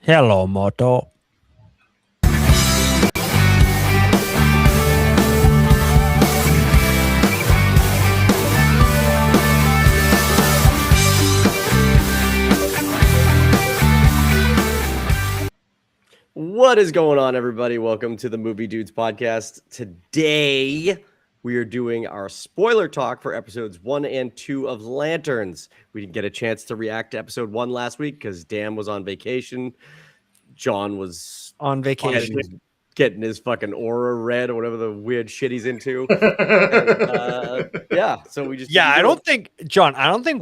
Hello, Moto. What is going on, everybody? Welcome to the Movie Dudes podcast. Today, we are doing our spoiler talk for episodes 1 and 2 of Lanterns. We didn't get a chance to react to episode 1 last week because Dan was on vacation. John was On vacation. getting his fucking aura read or whatever the weird shit he's into. Yeah, so we just I don't think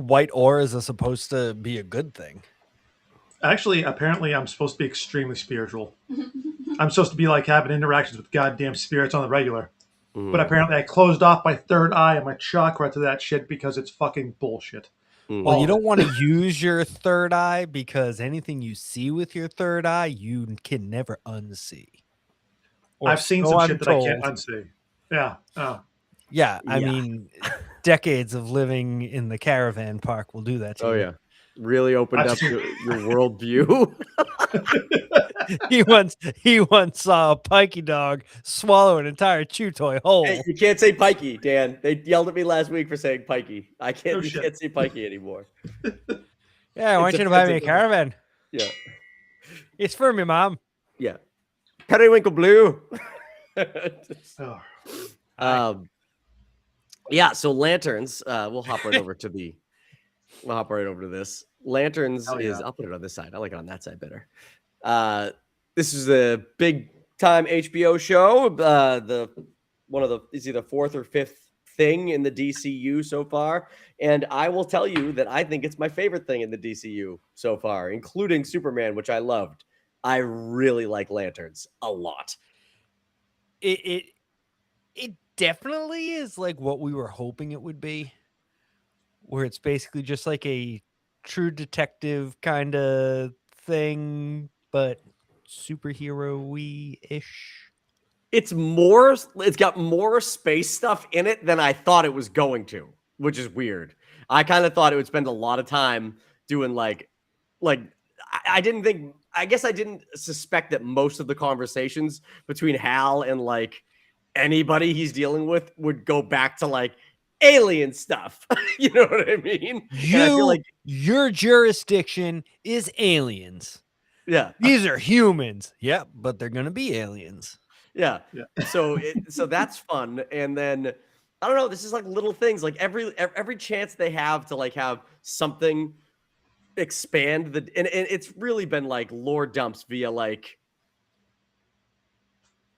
white auras are supposed to be a good thing. Actually, apparently, I'm supposed to be extremely spiritual. I'm supposed to be like having interactions with goddamn spirits on the regular. But apparently, I closed off my third eye and my chakra to that shit because it's fucking bullshit. Well, you don't want to use your third eye because anything you see with your third eye, you can never unsee. Or I've seen so some I'm shit that told. I can't unsee. Yeah. Yeah, I Yeah. mean, decades of living in the caravan park will do that to you. Oh, yeah. Really opened I've up seen- your worldview. He once saw a pikey dog swallow an entire chew toy whole. Hey, you can't say pikey, Dan. They yelled at me last week for saying pikey. Oh, You shit. can't say pikey anymore. Yeah, I want It's you to buy me a offensive. caravan. Yeah. It's for me, Mom. Yeah. Periwinkle blue. Oh. Yeah, so Lanterns, we'll hop right over to this. Lanterns Hell is yeah. I'll put it on this side. I like it on that side better. This is a big time HBO show. Is either fourth or fifth thing in the DCU so far. And I will tell you that I think it's my favorite thing in the DCU so far, including Superman, which I loved. I really like Lanterns a lot. It definitely is like what we were hoping it would be, where it's basically just like a true detective kind of thing, but superhero-y ish. It's got more space stuff in it than I thought it was going to, which is weird. I kind of thought it would spend a lot of time doing I guess I didn't suspect that most of the conversations between Hal and like anybody he's dealing with would go back to like alien stuff. You know what I mean? And I feel like, Your jurisdiction is aliens. yeah. These are humans. Yeah, but they're gonna be aliens. Yeah. Yeah. So that's fun. And then I don't know, this is like little things. Like every chance they have to like have something expand and it's really been like lore dumps via like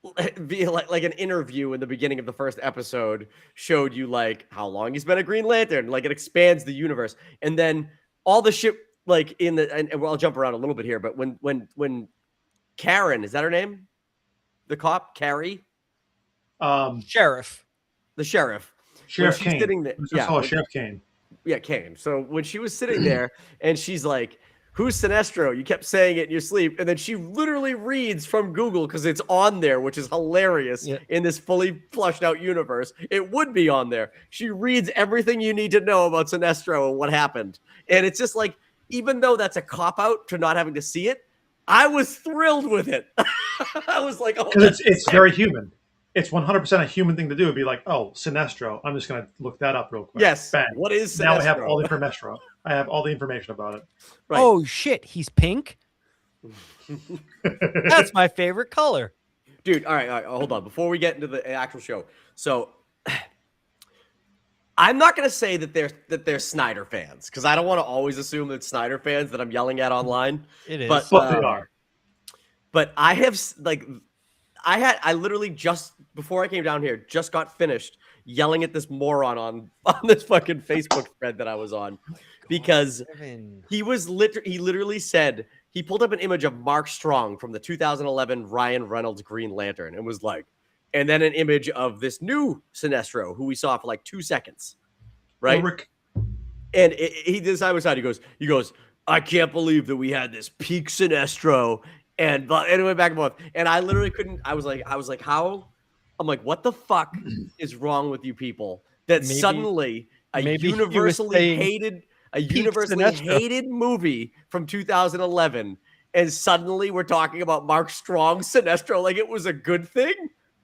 an interview in the beginning of the first episode showed you like how long he's been a Green Lantern. Like it expands the universe. And then all the shit like and I'll jump around a little bit here, but when Karen, is that her name? The cop, Carrie? Sheriff. The sheriff. Sheriff When she's Kane. sitting there- Let's yeah, call it when- Sheriff Kane. Yeah, Kane. So when she was sitting there and she's like, "Who's Sinestro?" You kept saying it in your sleep. And then she literally reads from Google because it's on there, which is hilarious Yeah. in this fully flushed out universe. It would be on there. She reads everything you need to know about Sinestro and what happened. And it's just like, even though that's a cop out to not having to see it, I was thrilled with it. I was like, oh, Because it's very human. It's 100% a human thing to do. It'd be like, oh, Sinestro. I'm just going to look that up real quick. yes. Bang. What is Sinestro? Now I have all the information. I have all the information about it. Right. Oh shit, he's pink. That's my favorite color. Dude, all right, hold on. Before we get into the actual show, so I'm not gonna say that they're Snyder fans because I don't want to always assume that Snyder fans that I'm yelling at online. It is. But But they are. But I have I literally just before I came down here just got finished yelling at this moron on this fucking Facebook thread that I was on because he literally said he pulled up an image of Mark Strong from the 2011 Ryan Reynolds Green Lantern and was like, and then an image of this new Sinestro who we saw for like 2 seconds, right? Ulrich. And he did side by side. He goes, I can't believe that we had this peak Sinestro, and it went back and forth. And I literally couldn't. I was like, how? I'm like, what the fuck is wrong with you people? That Maybe- suddenly a maybe he was universally saying hated peak Sinestro. movie from 2011 and suddenly we're talking about Mark Strong, Sinestro, like it was a good thing.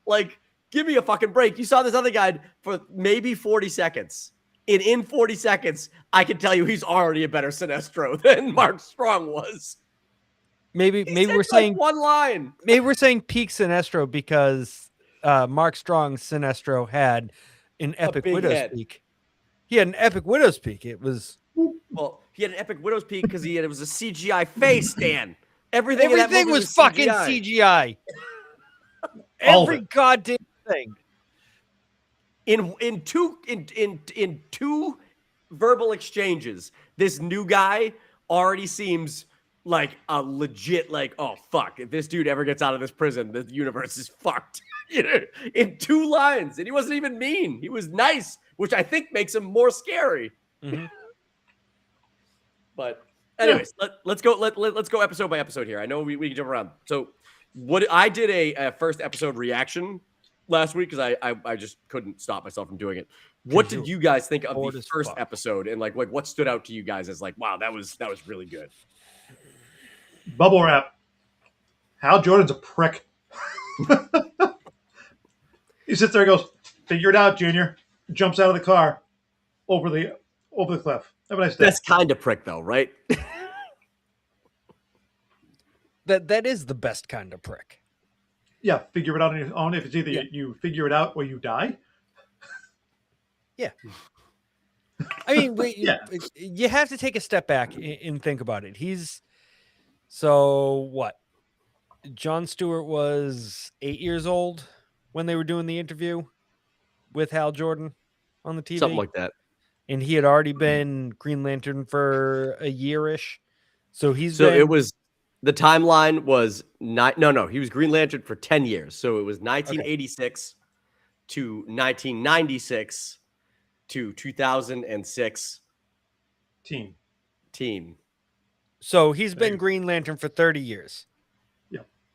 Like, give me a fucking break. You saw this other guy for maybe 40 seconds. And in 40 seconds, I can tell you he's already a better Sinestro than Mark Strong was. Maybe He said, we're like, saying one line. maybe we're saying peak Sinestro because Mark Strong Sinestro had an epic big widow's head. peak. He had an epic widow's peak. It was Well, he had an epic widow's peak because it was a CGI face, Dan. Everything in that everything movie was fucking CGI. All of Every it. goddamn thing. In two verbal exchanges, this new guy already seems like a legit, like, oh fuck, if this dude ever gets out of this prison, the universe is fucked. You know, in 2 lines. And he wasn't even mean. He was nice, which I think makes him more scary. Mhm. But anyways, let's go episode by episode here. I know we can jump around. So what I did a first episode reaction last week because I just couldn't stop myself from doing it. What did you guys think of bored the as first fuck. episode, and like what stood out to you guys as like, wow, that was really good? Bubble wrap. Hal Jordan's a prick. He sits there and goes, "Figure it out, Junior." Jumps out of the car over the cliff. Have a nice day. That's kind of prick though, right? That is the best kind of prick. Yeah, figure it out on your own. If it's either you figure it out or you die. I mean, Yeah. you have to take a step back and think about it. So what? Jon Stewart was 8 years old when they were doing the interview with Hal Jordan on the TV. Something like that. And he had already been Green Lantern for a year-ish. So it was the timeline was he was Green Lantern for 10 years. So it was 1986 to 1996 to 2006 team. So he's been Green Lantern for 30 years.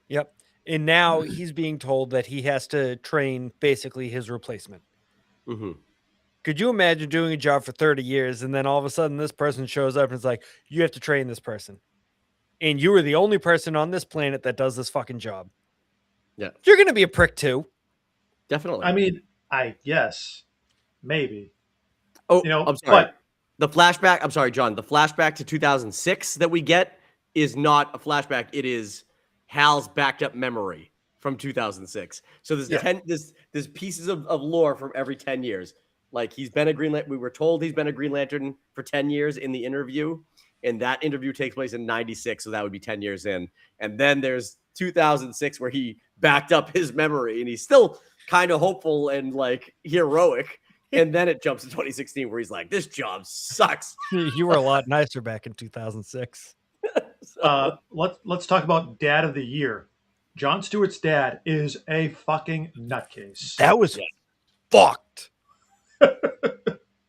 Yep. And now he's being told that he has to train basically his replacement. Mm-hmm. Could you imagine doing a job for 30 years and then all of a sudden this person shows up and it's like, you have to train this person. And you are the only person on this planet that does this fucking job. Yeah. You're going to be a prick too. Definitely. I mean, I guess. Maybe. Oh, You know, I'm sorry. but- The flashback, I'm sorry, John. The flashback to 2006 that we get is not a flashback. It is Hal's backed up memory from 2006. So there's there's pieces of lore from every 10 years. Like he's been a Green Lantern. We were told he's been a Green Lantern for 10 years in the interview. And that interview takes place in 96. So that would be 10 years in. And then there's 2006 where he backed up his memory and he's still kind of hopeful and like heroic. And then it jumps to 2016 where he's like, this job sucks. You were a lot nicer back in 2006. Let's talk about Dad of the Year. Jon Stewart's dad is a fucking nutcase. That was fucked.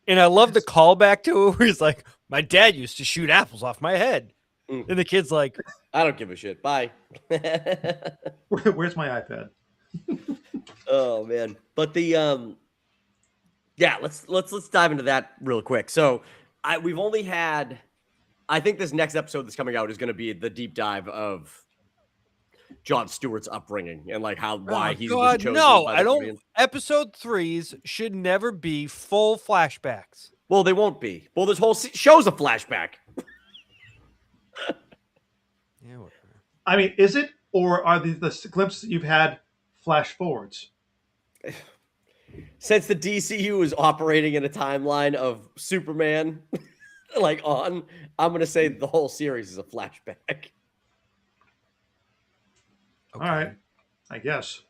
And I love the callback to it where he's like, my dad used to shoot apples off my head. Mm. And the kid's like, I don't give a shit. Bye. Where's my iPad? Oh man. But the let's dive into that real quick. So we've only had, I think this next episode that's coming out is going to be the deep dive of Jon Stewart's upbringing and like why he's was chosen. no, by I the don't. Koreans. Episode 3s should never be full flashbacks. Well, they won't be. Well, this whole show's a flashback. Yeah, whatever. I mean, is it, or are the glimpses that you've had flash forwards? Since the DCU is operating in a timeline of Superman, I'm going to say the whole series is a flashback. Okay. All right, I guess.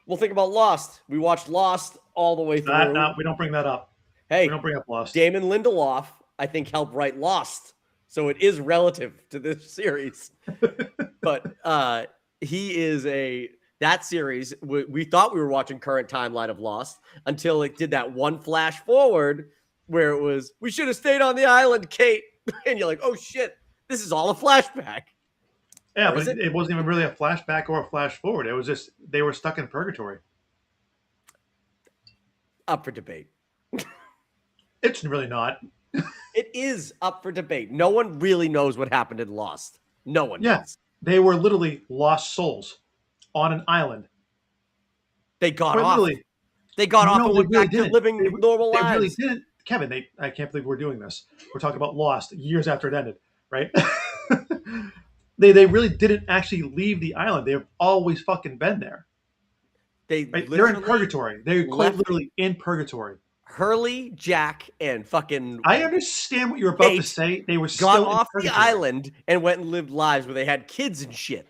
Well, think about Lost. We watched Lost all the way through. No, we don't bring that up. Hey, We don't bring up Lost. Damon Lindelof, I think, helped write Lost. So it is relative to this series. But he is that series, we thought we were watching current timeline of Lost until it did that one flash forward where it was, we should have stayed on the island, Kate. And you're like, oh shit, this is all a flashback. Yeah, Or but is it? it wasn't even really a flashback or a flash forward. It was just they were stuck in purgatory. Up for debate. It's really not. It is up for debate. No one really knows what happened in Lost. No one Yeah. does. They were literally lost souls on an island. They got Quite off. literally. They got off No, and they went really back to didn't. living normal They lives. really didn't. Kevin, I can't believe we're doing this. We're talking about Lost years after it ended, right? They really didn't actually leave the island. They've always fucking been there. They Right? They're in literally purgatory. They're quite left- literally in purgatory. Hurley, Jack, and fucking I understand what you're about to Kate say. They were got still off in the purgatory. island and went and lived lives where they had kids and shit.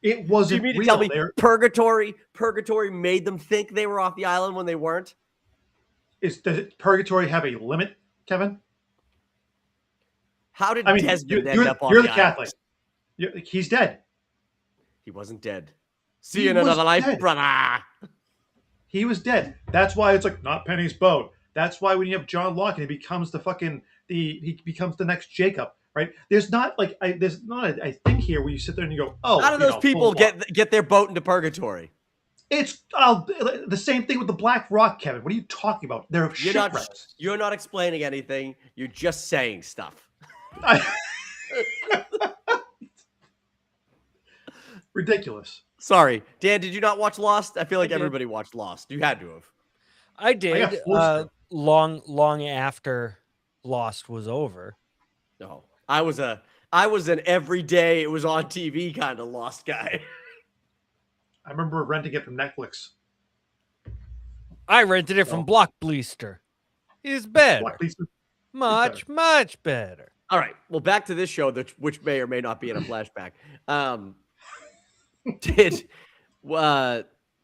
It Do you wasn't mean to real. tell me There purgatory made them think they were off the island when they weren't? does purgatory have a limit, Kevin? How did I mean, Desmond you're, end up on you're the the island? Catholic. He's dead. He wasn't dead. See He you in was another life, dead. brother. He was dead. That's why it's like not Penny's boat. That's why when you have John Locke and he becomes he becomes the next Jacob, right? There's not like there's not a thing here where you sit there and you go, oh, How do those people get their boat into purgatory? It's the same thing with the Black Rock, Kevin. What are you talking about? They're shipwrecks. You're not explaining anything. You're just saying stuff. Ridiculous. Sorry, Dan. Did you not watch Lost? I feel like I did. everybody watched Lost. You had to have. I got did. forced to. Long after Lost was over. No, I was an everyday it was on TV kind of Lost guy. I remember renting it from Netflix. I rented it from Blockbuster. It's better. Blackbeast. Much better. All right. Well, back to this show, which may or may not be in a flashback.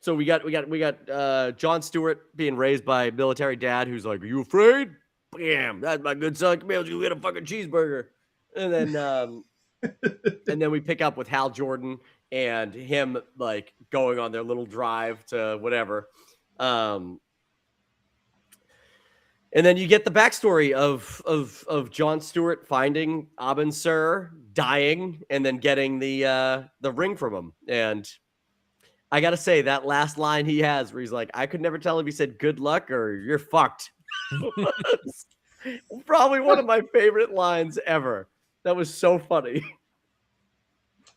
So we got Jon Stewart being raised by a military dad who's like, "Are you afraid? Bam! That's my good son. Come here, you get a fucking cheeseburger." And then we pick up with Hal Jordan and him like going on their little drive to whatever. And then you get the backstory of Jon Stewart finding Abin Sur, dying, and then getting the ring from him. And I gotta say, that last line he has where he's like, I could never tell if he said good luck or you're fucked. was probably one of my favorite lines ever. That was so funny.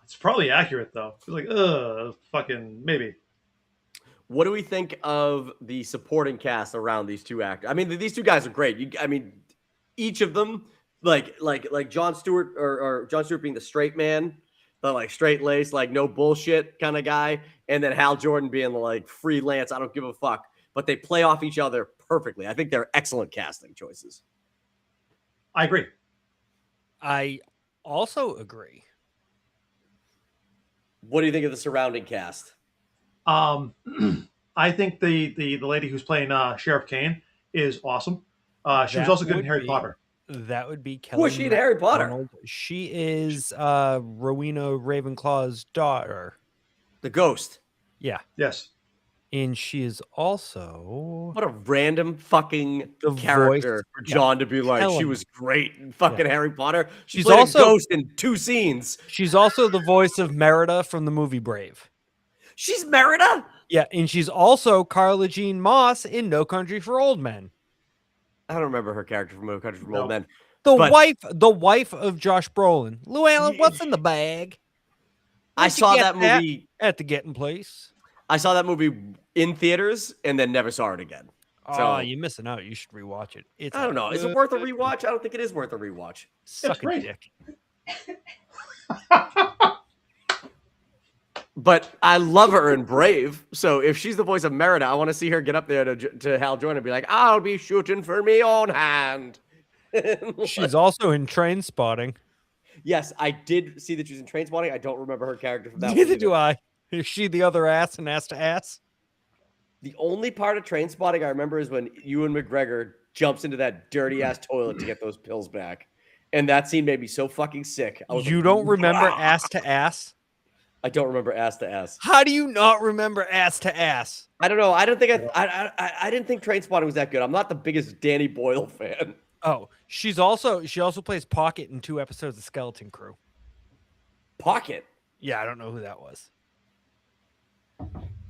It's probably accurate though. It's like, fucking maybe. What do we think of the supporting cast around these two actors? I mean, these two guys are great. Each of them, like Jon Stewart or Jon Stewart being the straight man, the like straight laced, like no bullshit kind of guy, and then Hal Jordan being like freelance, I don't give a fuck. But they play off each other perfectly. I think they're excellent casting choices. I agree. I also agree. What do you think of the surrounding cast? I think the lady who's playing Sheriff Kane is awesome. She was That also good in would Harry be- Potter. That would be Kelly. Who is she in Harry Potter? MacDonald. She is Rowena Ravenclaw's daughter. The Ghost. Yeah. Yes. And she is also What a random fucking The character voice- for John to be like, she Helen. was great in fucking Harry Potter. She's She's played also- a ghost in 2 scenes. she's also the voice of Merida from the movie Brave. She's Merida? Yeah, and she's also Carla Jean Moss in No Country for Old Men. I don't remember her character from No Country for No. Old Men. The But- wife of Josh Brolin. Llewellyn, what's in the bag? I Where'd you saw get that movie. at the Getting Place. I saw that movie in theaters and then never saw it again. Oh, you're missing out. You should rewatch it. It's I don't know. Is it worth a rewatch? I don't think it is worth a rewatch. Suck a great. dick. But I love her in Brave. So if she's the voice of Merida, I want to see her get up there to Hal Jordan and be like, I'll be shooting for me own hand. She's also in Train Spotting. Yes, I did see that she was in Trainspotting. I don't remember her character from that one. Neither either. do I. Is she the other ass in Ass to Ass? The only part of Trainspotting I remember is when Ewan McGregor jumps into that dirty ass toilet to get those pills back. And that scene made me so fucking sick. I was You like, don't remember "Wah!" Ass to Ass? I don't remember Ass to Ass. How do you not remember Ass to Ass? I don't know. I don't think I didn't think Trainspotting was that good. I'm not the biggest Danny Boyle fan. Oh, she also plays Pocket in 2 episodes of Skeleton Crew. Pocket. Yeah, I don't know who that was.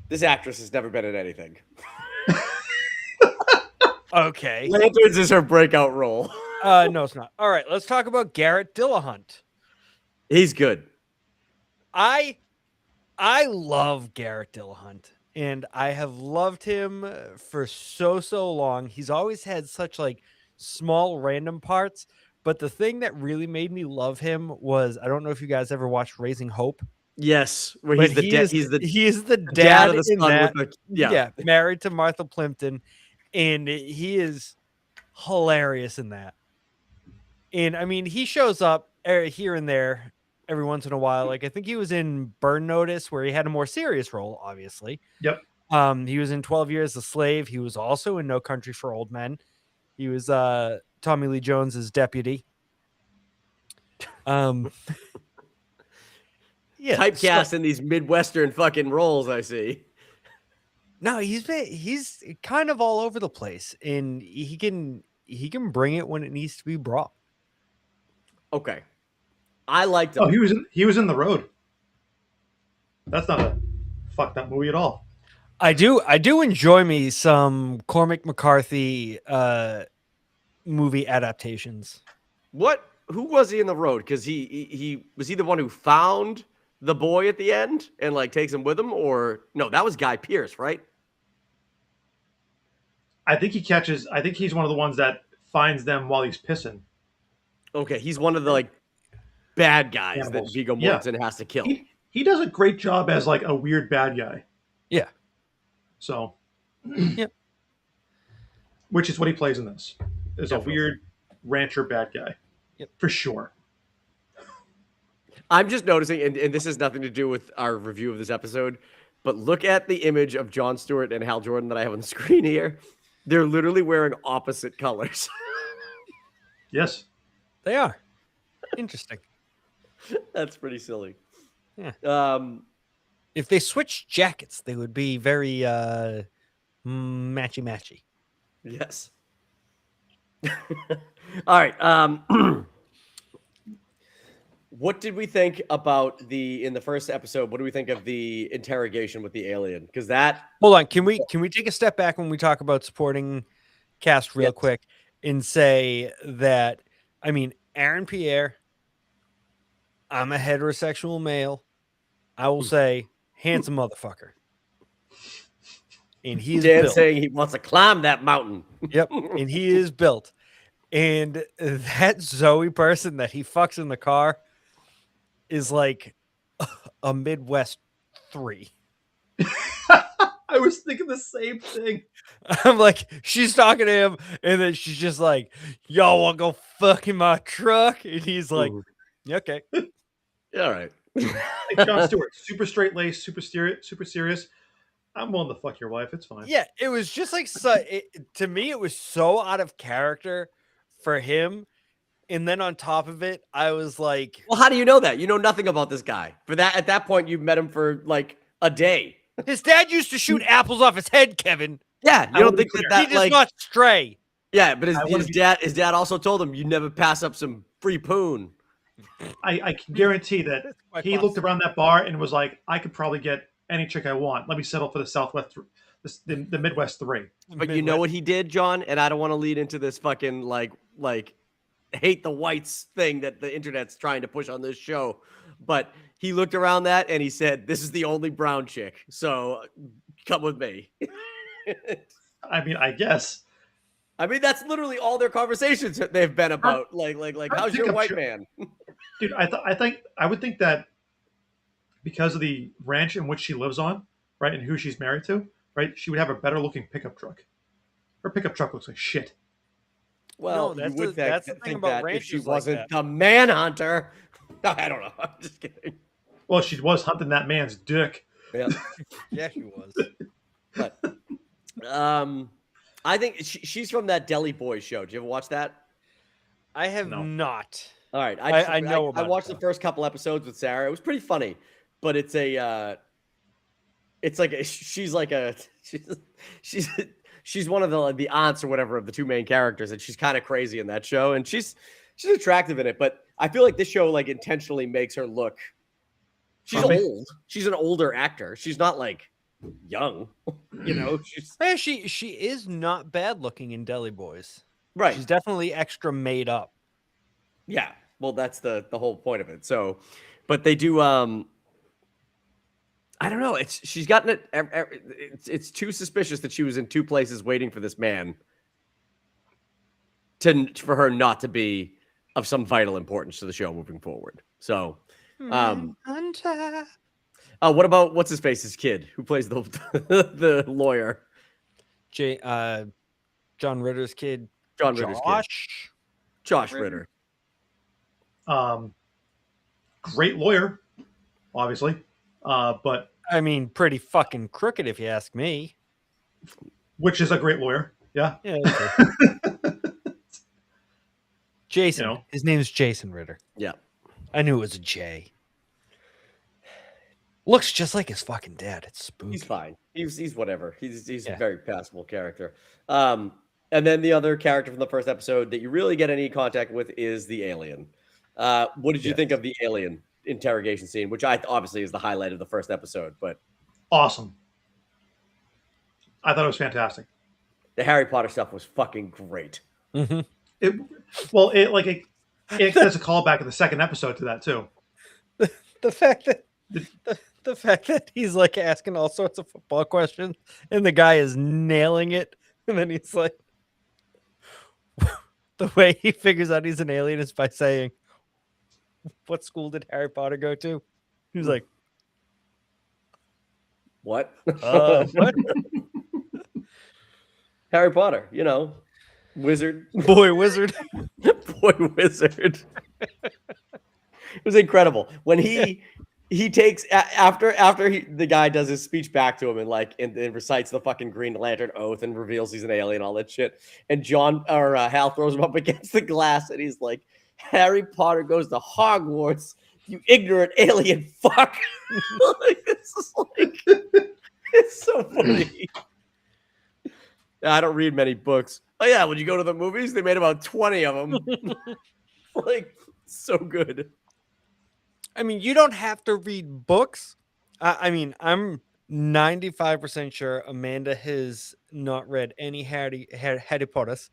This actress has never been in anything. Okay. Lanterns is her breakout role. No, it's not. All right, let's talk about Garrett Dillahunt. He's good. I love Garrett Dillahunt, and I have loved him for so long. He's always had such like small random parts, but the thing that really made me love him was, I don't know if you guys ever watched Raising Hope, Yes, where but he's the dad. He's the he is the dad dad of the in son that. with the yeah. Married to Martha Plimpton, and he is hilarious in that. And I mean, he shows up here and there every once in a while. Like I think he was in Burn Notice, where he had a more serious role, obviously. Yep. He was in 12 Years a Slave. He was also in No Country for Old Men. He was Tommy Lee Jones's deputy. Yeah, Typecast in these Midwestern fucking roles, I see. No, he's kind of all over the place, and he can bring it when it needs to be brought. Okay. I liked him. Oh, he was in The Road. That's not a fucked up movie at all. I do enjoy me some Cormac McCarthy movie adaptations. Who was he in The Road? Because he was he the one who found the boy at the end and like takes him with him, or no? That was Guy Pearce, right? I think he's one of the ones that finds them while he's pissing. Okay, he's one of the like bad guys Cannibals. that Viggo Yeah. Mortensen has to kill. He does a great job as like a weird bad guy. Yeah. So, Yep. Which is what he plays in this. Is Definitely. a weird rancher bad guy. Yep. For sure. I'm just noticing, and this has nothing to do with our review of this episode, but look at the image of Jon Stewart and Hal Jordan that I have on the screen here. They're literally wearing opposite colors. Yes. They are. Interesting. That's pretty silly. Yeah. If they switched jackets, they would be very matchy. Yes. All right. What did we think about in the first episode? What do we think of the interrogation with the alien? Because that Hold on, can we take a step back when we talk about supporting cast real Yes. quick and say that, I mean, Aaron Pierre, I'm a heterosexual male. I will say handsome motherfucker. And he is Dan built. saying he wants to climb that mountain. Yep. And he is built. And that Zoe person that he fucks in the car is like a Midwest 3. I was thinking the same thing. I'm like, she's talking to him, and then she's just like, y'all want to go fuck in my truck? And he's like, Ooh. yeah, okay. All right. Like Jon Stewart, super straight laced, super serious. I'm willing to fuck your wife. It's fine. Yeah, it was just like, to me, it was so out of character for him. And then on top of it, I was like, Well, how do you know that? You know nothing about this guy. At that point, you've met him for like a day. his dad used to shoot apples off his head, Kevin. Yeah, you don't think He that does like not stray. yeah, but I wanna his dad also told him you never pass up some free poon. I can guarantee that That's quite he looked possible. around that bar and was like, I could probably get any chick I want. Let me settle for the Southwest, the Midwest 3. But you know what he did, John? And I don't want to lead into this fucking like hate the whites thing that the internet's trying to push on this show. But he looked around that and he said, "This is the only brown chick, so come with me." I mean, I guess. I mean, that's literally all their conversations that they've been about. Like, how's your white man? Dude, I would think that because of the ranch in which she lives on, right, and who she's married to, right, she would have a better looking pickup truck. Her pickup truck looks like shit. Well, that's you would that's the thing think about that if she ranchers like wasn't that. the manhunter. I don't know. I'm just kidding. Well, she was hunting that man's dick. Yeah. Yeah, she was. But I think she's from that Deli Boy show. Did you ever watch that? I have No. not. All right, I know I about watched that. the first couple episodes with Sarah. It was pretty funny, but it's like she's one of the aunts or whatever of the two main characters, and she's kind of crazy in that show, and she's attractive in it. But I feel like this show like intentionally makes her look. She's Bummy. old. She's an older actor. She's not like young. You know, she's Yeah, she is not bad looking in Deli Boys. right. She's definitely extra made up. Yeah. Well, that's the whole point of it. So, but they do I don't know. She's gotten it. It's too suspicious that she was in two places waiting for this man for her not to be of some vital importance to the show moving forward. So, Hunter. what about what's his face's kid who plays the the lawyer? John Ritter's kid. John Ritter's kid. Josh Ritter. Great lawyer, obviously. But I mean, pretty fucking crooked if you ask me. which is a great lawyer. Yeah. Yeah. Jason. You know. His name's Jason Ritter. Yeah. I knew it was a J. Looks just like his fucking dad. It's spooky. He's fine. He's whatever. He's Yeah. a very passable character. And then the other character from the first episode that you really get any contact with is the alien. What did you think of the alien interrogation scene, which obviously is the highlight of the first episode? But Awesome. I thought it was fantastic. the Harry Potter stuff was fucking great. Mhm. It there's a callback in the second episode to that too. The fact that the fact that he's like asking all sorts of football questions and the guy is nailing it, and then he's like, the way he figures out he's an alien is by saying, "What school did Harry Potter go to?" He was like, What? what? Harry Potter, wizard. Boy wizard. Boy wizard. It was incredible when he takes after the guy does his speech back to him and recites the fucking Green Lantern oath and reveals he's an alien, all that shit. And Hal throws him up against the glass and he's like, "Harry Potter goes to Hogwarts, you ignorant alien fuck." It's so funny. I don't read many books. Oh yeah, when you go to the movies, they made about 20 of them. So good. I mean, you don't have to read books. I mean, I'm 95% sure Amanda has not read any Harry Potter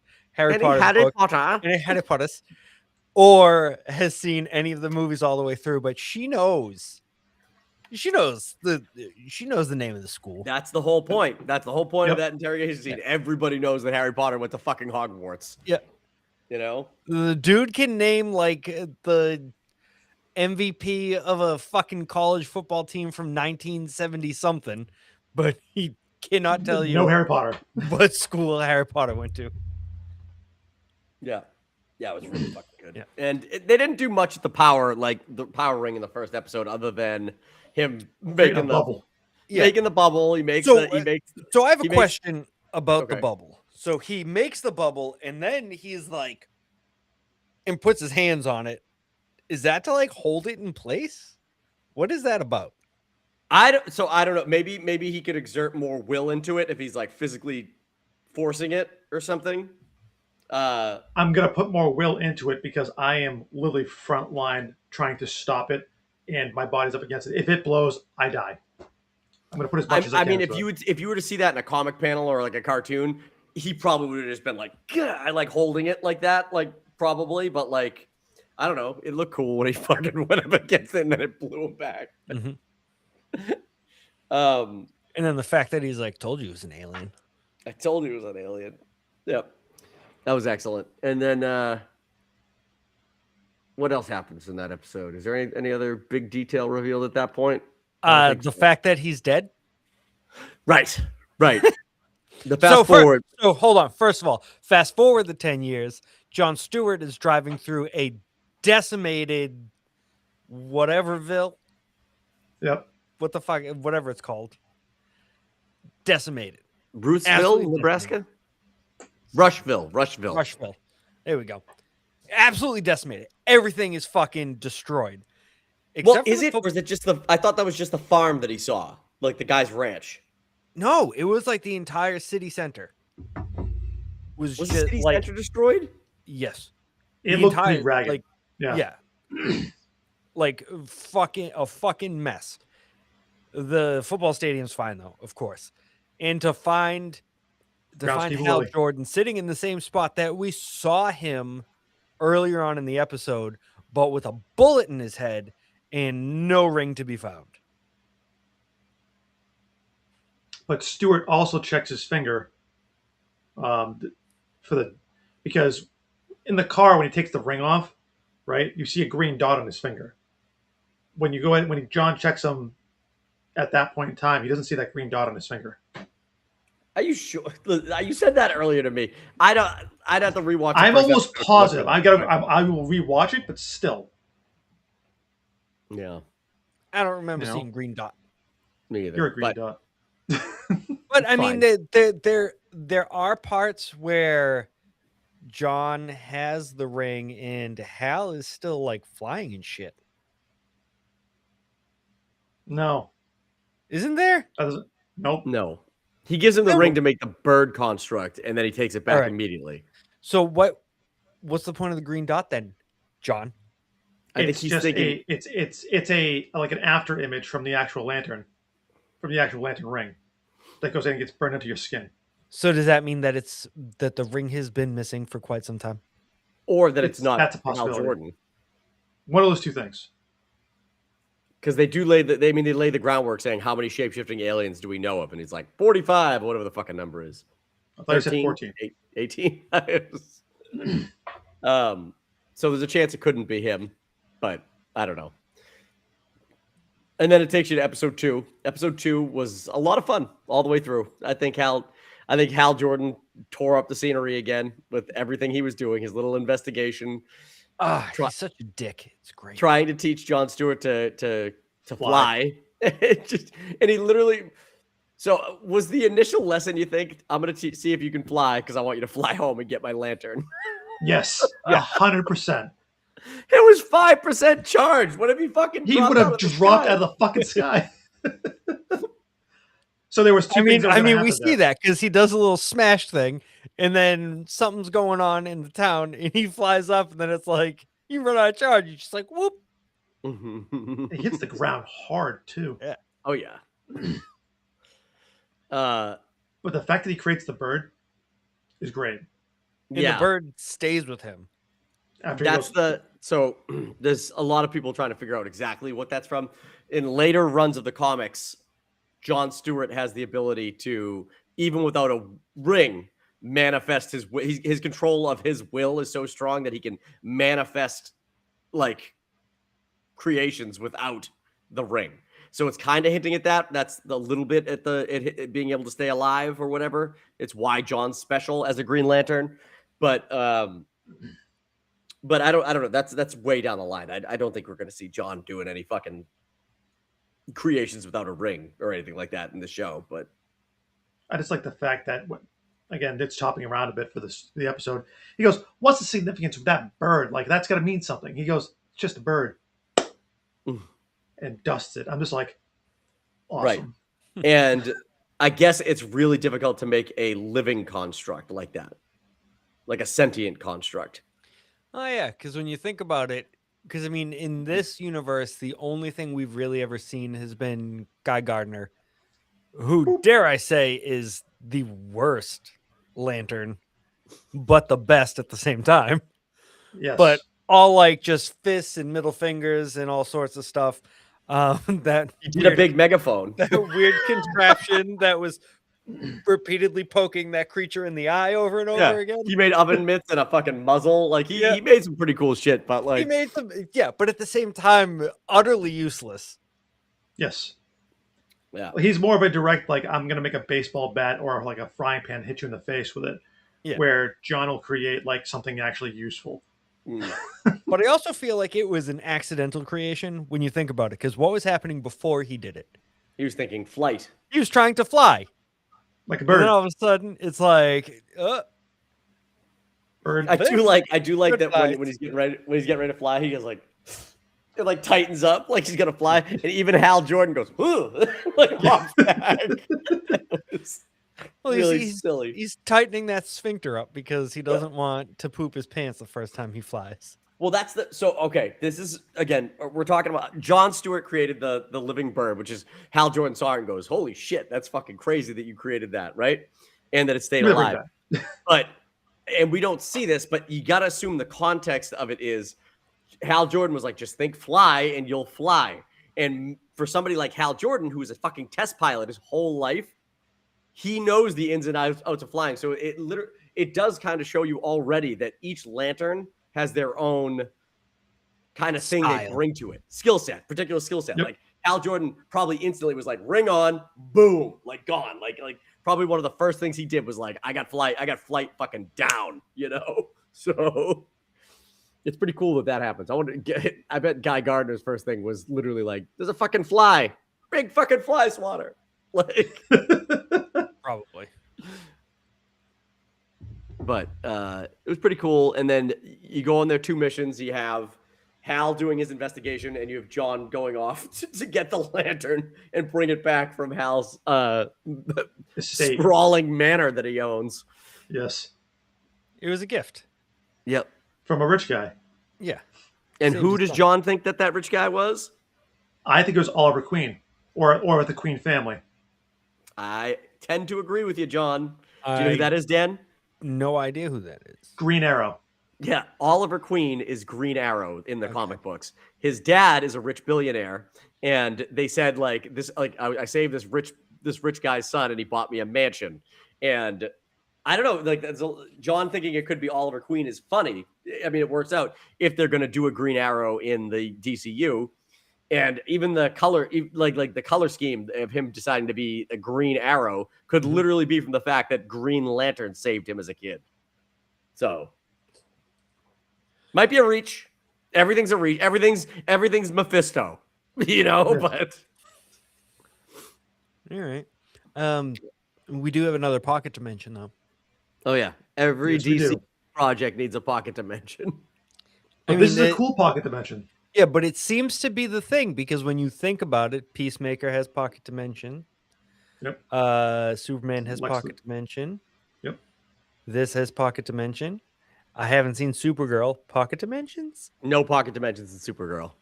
or has seen any of the movies all the way through, but she knows the name of the school. That's the whole point. That's the whole point of Yep. that interrogation scene. Everybody knows that Harry Potter went to fucking Hogwarts. Yeah. The dude can name like the MVP of a fucking college football team from 1970 something, but he cannot tell you No Harry Potter. what school Harry Potter went to. Yeah. Yeah, it was really fucking good. Yeah. And they didn't do much at the power ring in the first episode other than him Making a making bubble. making the bubble. He makes So, So I have a he makes- question about the Okay. bubble. So he makes the bubble and then he's like and puts his hands on it. Is that to like hold it in place? What is that about? I don't know. Maybe he could exert more will into it if he's like physically forcing it or something. I'm gonna put more will into it because I am literally front line trying to stop it, and my body's up against it. If it blows, I die. I'm gonna put as much as I I can. mean, into if you were to see that in a comic panel or like a cartoon, he probably would have just been like, "Gah," like holding it like that, like probably. But like, I don't know. It looked cool when he fucking went up against it and then it blew him back. Mhm. Um, And then the fact that he's like, told you he was an alien. I told you it was an alien. Yep, that was excellent. And then, what else happens in that episode? Is there any other big detail revealed at that point? I don't The think so. fact that he's dead. Right. The fast forward. So hold on. First of all, fast forward the 10 years. Jon Stewart is driving through a decimated whateverville. Yep. What the fuck? Whatever it's called. Decimated. Bruceville, Absolutely Nebraska? Rushville. There we go. Absolutely decimated. Everything is fucking destroyed. Well, for is the it, or is it just I thought that was just the farm that he saw, like the guy's ranch. No, it was like the entire city center. Was Was the just city like center destroyed? yes. It The looked entire- pretty ragged. like, yeah. Like a fucking mess. The football stadium's fine though, of course. And to find Groundskeeper Hal Willie. Jordan sitting in the same spot that we saw him earlier on in the episode, but with a bullet in his head and no ring to be found. but Stewart also checks his finger for the because in the car when he takes the ring off, right, you see a green dot on his finger. When you go in, when John checks him at that point in time, he doesn't see that green dot on his finger. Are you sure? You said that earlier to me. I'd have to rewatch. I'm almost positive. I will rewatch it, but still. Yeah. I don't remember You know? seeing green dot. Me either. You're a green but dot. But I Fine. mean, there are parts where John has the ring and Hal is still like flying and shit. No. Isn't there? That doesn't. Nope. No. He gives him the No. ring to make the bird construct, and then he takes it back Alright. immediately. So what's the point of the green dot then, John? I think It's he's just thinking. it's a like an after image from the actual lantern, ring, that goes in and gets burned into your skin. So does that mean that that the ring has been missing for quite some time? Or that it's not That's a Hal possibility. Jordan. One of those two things. Because they do lay the groundwork saying how many shape-shifting aliens do we know of? And he's like 45 or whatever the fucking number is. I thought you said 14. 18. So there's a chance it couldn't be him, but I don't know. And then it takes you to episode 2. Episode 2 was a lot of fun all the way through. I think Hal Jordan tore up the scenery again with everything he was doing, his little investigation, Ah, he's such a dick. It's great. trying to teach Jon Stewart to fly. And he literally. So was the initial lesson, you think, I'm going to see if you can fly because I want you to fly home and get my lantern? Yes, 100%. It was 5% charged. What if he fucking He dropped would have out of the dropped sky? out of the fucking sky. So there was two things. That was I gonna mean, we happen see there. that because he does a little smash thing, and then something's going on in the town, and he flies up, and then it's like you run out of charge. You're just like, whoop. It hits the ground hard too. Oh yeah. But the fact that he creates the bird is great. And Yeah. the bird stays with him. After That's so there's a lot of people trying to figure out exactly what that's from. In later runs of the comics, Jon Stewart has the ability to, even without a ring, manifest his control of his will is so strong that he can manifest like creations without the ring. So it's kind of hinting at that. That's a little bit at it being able to stay alive or whatever. It's why John's special as a Green Lantern. But I don't know. That's way down the line. I don't think we're going to see John doing any fucking creations without a ring or anything like that in the show. But I just like the fact that, again, it's chopping around a bit for the episode. He goes, "What's the significance of that bird? Like that's got to mean something." He goes, "It's just a bird," and dusts it. I'm just like, awesome. Right. And I guess it's really difficult to make a living construct like that, like a sentient construct. Oh yeah, because when you think about it, because I mean, in this universe, the only thing we've really ever seen has been Guy Gardner, who, dare I say, is the worst Lantern, but the best at the same time. Yes, But all like just fists and middle fingers and all sorts of stuff. That He did a big megaphone. that weird contraption that was repeatedly poking that creature in the eye over and over again. He made oven mitts and a fucking muzzle. Like he, Yeah. he made some pretty cool shit, but He like made some, yeah, but at the same time, utterly useless. yes. yeah. He's more of a direct, like, I'm going to make a baseball bat or like a frying pan, hit you in the face with it. Yeah. Where John will create like something actually useful. Mm. But I also feel like it was an accidental creation when you think about it, because what was happening before he did it? He was thinking flight. He was trying to fly. Like a And bird. then all of a sudden, it's like, Bird. I do like Good that size. when he's getting ready to fly, he goes like it like tightens up like he's gonna fly, and even Hal Jordan goes like off back. It's well, really he's silly. he's tightening that sphincter up because he doesn't want to poop his pants the first time he flies. Well, okay. This is again, we're talking about Jon Stewart created the living bird, which is Hal Jordan saw it and goes, "Holy shit, that's fucking crazy that you created that, right?" And that it stayed Really alive. And we don't see this, but you gotta assume the context of it is Hal Jordan was like, "Just think fly, and you'll fly." And for somebody like Hal Jordan, who was a fucking test pilot his whole life, he knows the ins and outs of flying. So it does kind of show you already that each lantern has their own kind of thing they Style. bring to it. Particular skill set. Yep. Like Hal Jordan probably instantly was like, ring on, boom, like gone. Like probably one of the first things he did was like, I got flight fucking down, you know? So it's pretty cool that happens. I bet Guy Gardner's first thing was literally like, there's a fucking fly, big fucking fly swatter. Like, Probably. but it was pretty cool. And then you go on their 2 missions. You have Hal doing his investigation, and you have John going off to get the lantern and bring it back from Hal's Estate. sprawling manor that he owns. Yes. It was a gift. Yep. From a rich guy. Yeah. And Same who as does John. John think that rich guy was? I think it was Oliver Queen or the Queen family. I tend to agree with you, John. Do you know who I that is, Dan? no idea who that is. Green Arrow. Yeah, Oliver Queen is Green Arrow in the comic books. His dad is a rich billionaire, and they said like this, like I saved this rich guy's son, and he bought me a mansion. And I don't know, like John thinking it could be Oliver Queen is funny. I mean, it works out if they're going to do a Green Arrow in the DCU, and even the color, like the color scheme of him deciding to be a Green Arrow could literally be from the fact that Green Lantern saved him as a kid. So. Might be a reach. Everything's a reach. Everything's Mephisto, you know. Yeah. But All right. We do have another pocket dimension though. oh yeah, every Yes, we DC do. project needs a pocket dimension. But this is a cool pocket dimension. Yeah, but it seems to be the thing because when you think about it, Peacemaker has pocket dimension. Yep. Superman has Lex- pocket dimension. Yep. This has pocket dimension. I haven't seen Supergirl. Pocket dimensions? No pocket dimensions in Supergirl.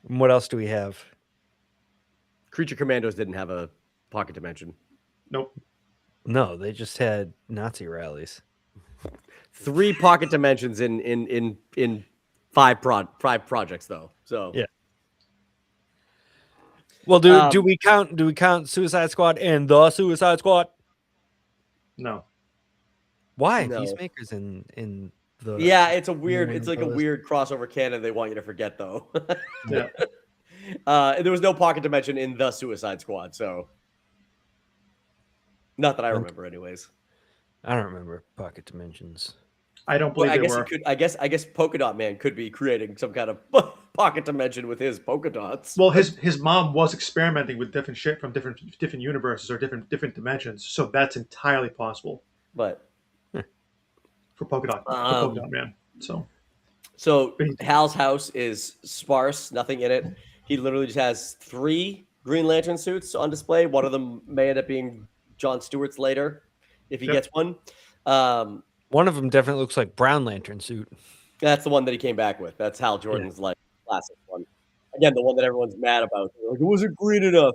And what else do we have? Creature Commandos didn't have a pocket dimension. Nope. No, they just had Nazi rallies. 3 pocket dimensions in 5 projects though. So Yeah. Well, do we count Suicide Squad and the Suicide Squad? No. Why? No. Peacemaker's in the yeah, it's a weird. one It's of like a those. weird crossover canon they want you to forget though. Yeah. There was no pocket dimension in the Suicide Squad, so not that I remember, anyways. I don't remember pocket dimensions. I don't Well, believe I they guess were. it could. I guess Polka Dot Man could be creating some kind of pocket dimension with his polka dots. Well, his mom was experimenting with different shit from different universes or different dimensions, so that's entirely possible But for Polka Dot, for Polka Dot Man. So so Hal's house is sparse, nothing in it. He literally just has 3 Green Lantern suits on display. One of them may end up being John Stewart's later, if he Yep. gets one. One of them definitely looks like Brown Lantern suit. That's the one that he came back with. That's Hal Jordan's like classic one. Again, the one that everyone's mad about. They're like, it wasn't green enough.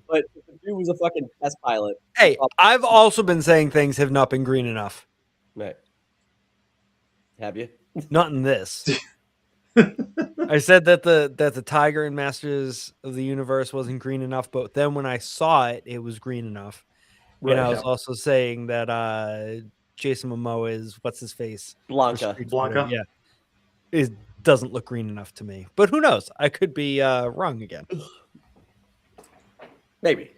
But if the dude was a fucking test pilot. Hey, I've also been saying things have not been green enough. Right. Have you? Not in this. I said that the tiger in Masters of the Universe wasn't green enough, but then when I saw it, it was green enough. Right, and I was yeah. also saying that Jason Momoa is what's his face? Blanca. Street Blanca? Fighter, yeah. It doesn't look green enough to me. But who knows? I could be wrong again. Maybe.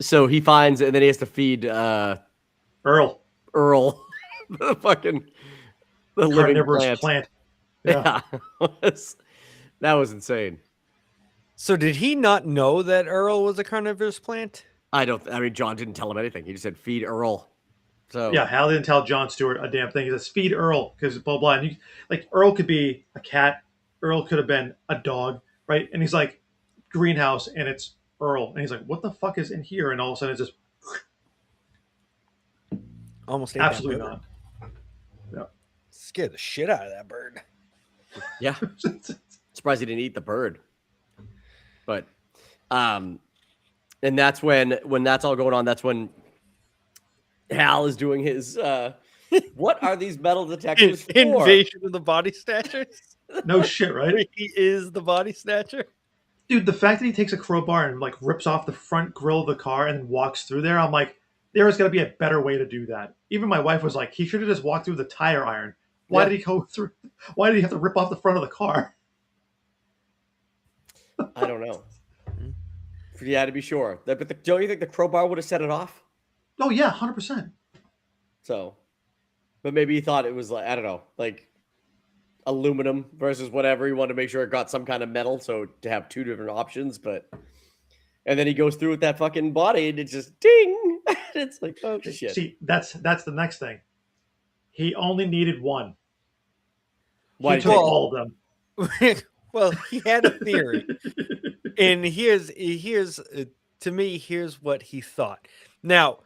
So he finds, and then he has to feed Earl, Earl the living carnivorous plant. plant. Yeah. Yeah. That was insane. So did he not know that Earl was a carnivorous plant? I mean, John didn't tell him anything. He just said, feed Earl. So Yeah, Hal didn't tell John Stewart a damn thing. He says, feed Earl, because blah, blah. And like, Earl could be a cat. Earl could have been a dog, right? And he's like, greenhouse, and it's Earl. And he's like, what the fuck is in here? And all of a sudden, it's just Almost ate that absolutely bird. not. Scared the shit out of that bird. yeah. Surprised he didn't eat the bird. But and that's when that's all going on, that's when Hal is doing his what are these metal detectors for? Invasion of the Body Snatchers. No shit, right? He is the Body Snatcher. Dude, the fact that he takes a crowbar and like rips off the front grill of the car and walks through there, I'm like, there is got to be a better way to do that. Even my wife was like, he should have just walked through the tire iron. Why Yeah. did he go through? Why did he have to rip off the front of the car? I don't know. Mhm. Yeah, to be sure. But don't you think the crowbar would have set it off? Oh yeah, 100%. So, but maybe he thought it was like, I don't know, like aluminum versus whatever. He wanted to make sure it got some kind of metal, so to have two different options. But and then he goes through with that fucking body, and it's just ding. It's like, oh shit. See, that's the next thing. He only needed one. Why He did took you- all of them. Well, he had a theory, and here's to me, here's what he thought. Now,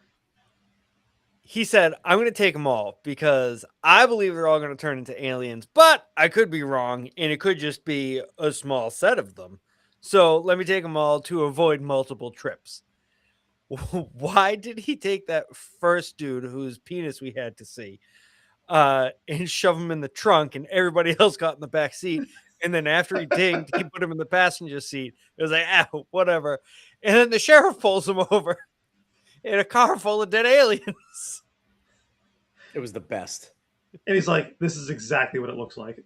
he said, "I'm going to take them all because I believe they're all going to turn into aliens, but I could be wrong, and it could just be a small set of them. So let me take them all to avoid multiple trips." Why did he take that first dude whose penis we had to see, and shove him in the trunk, and everybody else got in the back seat? And then after he dinged, he put him in the passenger seat. It was like, whatever. And then the sheriff pulls him over in a car full of dead aliens. It was the best. And he's like, this is exactly what it looks like.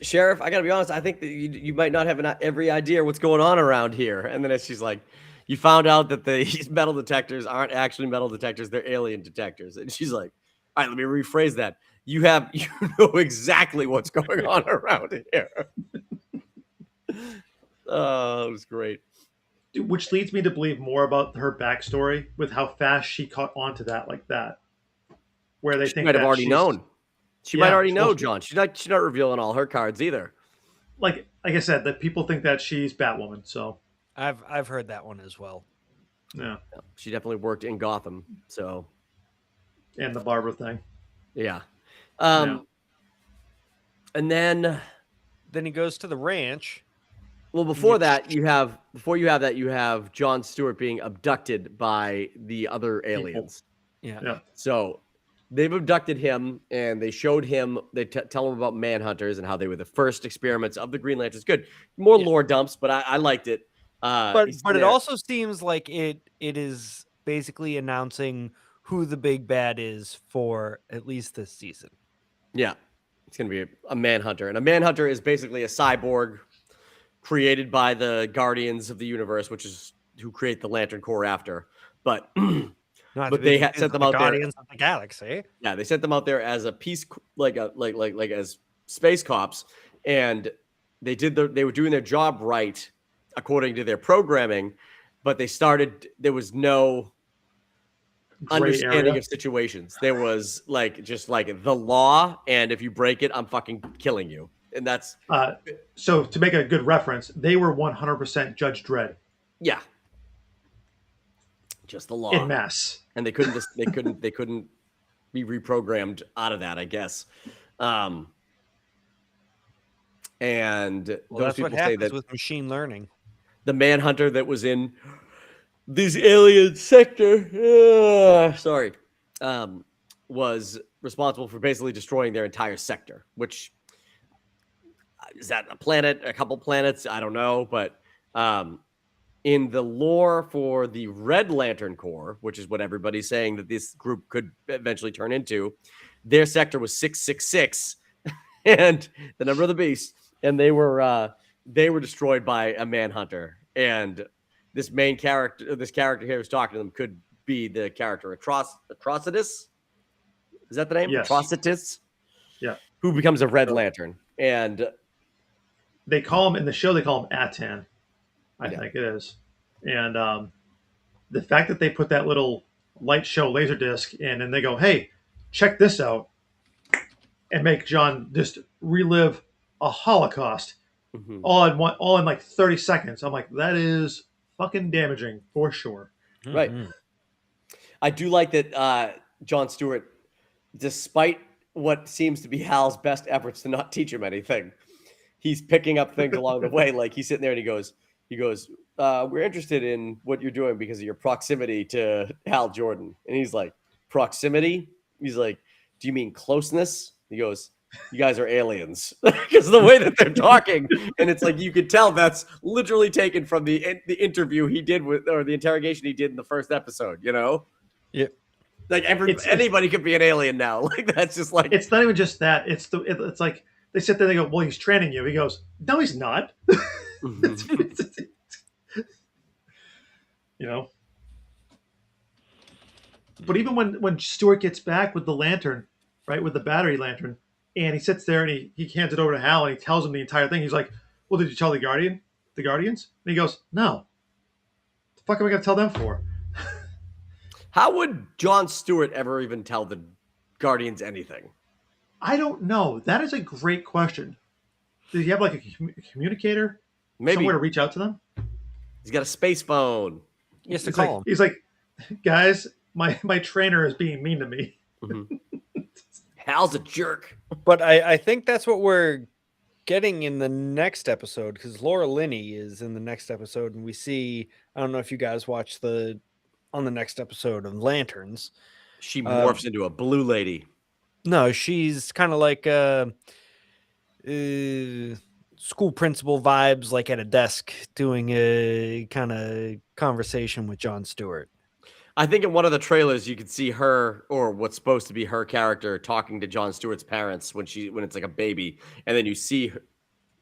Sheriff, I gotta be honest. I think that you might not have every idea what's going on around here. And then she's like, you found out that these metal detectors aren't actually metal detectors; they're alien detectors. And she's like, all right, let me rephrase that. You know exactly what's going on around here. Oh, it was great. Which leads me to believe more about her backstory with how fast she caught on to that like that. Where they She think might have that already she's- known. She might Yeah, already know, well, John. She's not revealing all her cards either. Like I said, that people think that she's Batwoman. So I've heard that one as well. yeah, She definitely worked in Gotham. So and the Barbara thing. yeah. Yeah. And then, Then he goes to the ranch. well, before you have John Stewart being abducted by the other aliens. Yeah. Yeah. So they've abducted him, and they showed him. They tell him about Manhunters and how they were the first experiments of the Green Lanterns. Good, more Yeah. lore dumps, but I liked it. But he's it there. also seems like it is basically announcing who the big bad is for at least this season. Yeah, it's going to be a Manhunter. And a Manhunter is basically a cyborg created by the Guardians of the Universe, which is who create the Lantern Corps after. But Not But to be they confused sent them with out the there- Guardians of the Galaxy. yeah, they sent them out there as a peace, like as space cops, and they were doing their job right according to their programming, but there was no Gray understanding area. of situations. There was just the law, and if you break it, I'm fucking killing you. And that's So to make a good reference, they were 100% Judge Dredd just the law. in mass. And they couldn't be reprogrammed out of that, I guess. And Well, those that's what people say happens that with machine learning. the Manhunter that was in this alien sector, was responsible for basically destroying their entire sector. Which is that a planet, a couple planets? I don't know, but in the lore for the Red Lantern Corps, which is what everybody's saying that this group could eventually turn into, their sector was 666, and the number of the beast, and they were destroyed by a Manhunter. And this character here who's talking to them could be the character Atrocitus. Is that the name? Yes. Atrocitus? Yeah. Who becomes a Red Lantern. And They call him in the show. They call him Atan. I Yeah. think it is. And the fact that they put that little light show laser disc in, and they go, "Hey, check this out," and make John just relive a Holocaust mhm. all in like 30 seconds. I'm like, that is fucking damaging for sure. Right. Mhm. I do like that John Stewart, despite what seems to be Hal's best efforts to not teach him anything, he's picking up things along the way. Like he's sitting there and he goes, we're interested in what you're doing because of your proximity to Hal Jordan. And he's like, proximity? He's like, do you mean closeness? He goes, you guys are aliens because of the way that they're talking, and it's like you could tell that's literally taken from the interview he did with, or the interrogation he did in the first episode. You know, Yeah. like It's- anybody could be an alien now. Like that's just like It's not even just that. It's like they sit there. They go, "Well, he's training you." He goes, "No, he's not." You know. But even when Stuart gets back with the lantern, right, with the battery lantern, and he sits there and he hands it over to Hal and he tells him the entire thing. He's like, "Well, did you tell the Guardians?" And he goes, "No. The fuck am I gonna tell them for?" how would Jon Stewart ever even tell the Guardians anything? I don't know. That is a great question. Did he have like a communicator Maybe somewhere to reach out to them? he's got a space phone. He has to He's call like, him. he's like, guys, my trainer is being mean to me. Hal's a jerk. But I think that's what we're getting in the next episode, because Laura Linney is in the next episode, and we see, I don't know if you guys watched on the next episode of Lanterns. She morphs into a blue lady. No, she's kind of like school principal vibes, like at a desk doing a kind of conversation with Jon Stewart. I think in one of the trailers you could see her, or what's supposed to be her character, talking to Jon Stewart's parents when it's like a baby, and then you see